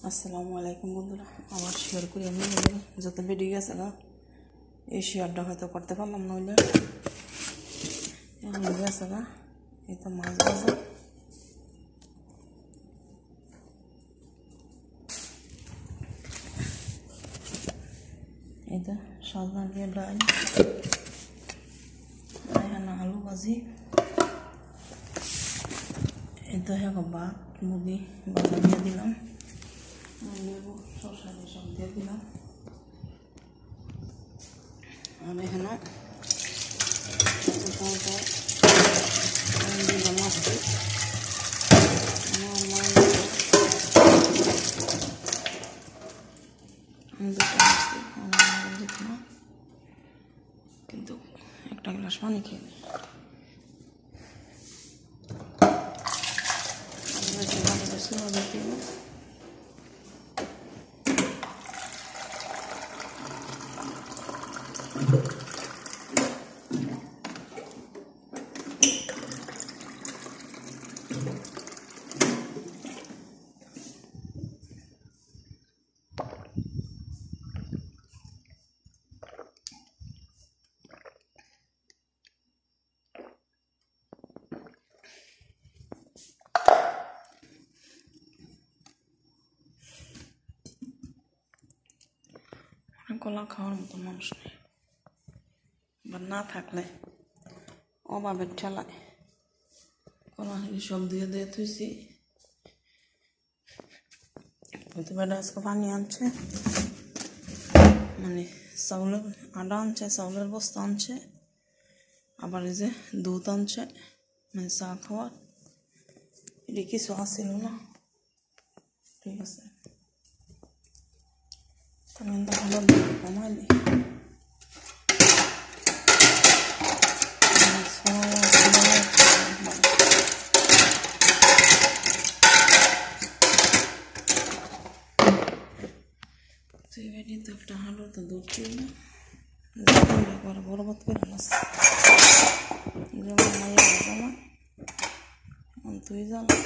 আসসালামু আলাইকুম বন্ধুরা, আবার শেয়ার করি আমি যত বেরিয়ে গেছে না, এই শেয়ারটা হয়তো করতে পারলাম না, হইলে এখন গেছে না। এই তো মাছ ভাজা, এই তো সজনা দিয়ে ডাল, এখানে আলু ভাজি, এই তো ভাত মুরগি ভাজা দিয়ে দিলাম, লেবু শসা সব দিয়ে দিলাম। আর এখানে দিলাম মাছটি, কিন্তু একটা গ্লাস পানি খেয়ে কলা খাওয়ার মতো মানুষ নেই, বা না থাকলে অভাবের ঠেলায় কলা সব দিয়ে দিয়ে থুইছি। বেটা আজকে পানি আনছে, মানে চাউলের আটা আনছে, চাউলের বস্তা আনছে, আবার এই যে দুধ আনছে, মানে চা খাওয়ার। এটা কিছু আসছিল না, ঠিক আছে, আমি ভালো কমাইলি তো একটা হালুর তো দুধ দিই না, একবার বরবাদ করে আনাস যেমন মাইয়া জানা তুই জানাস।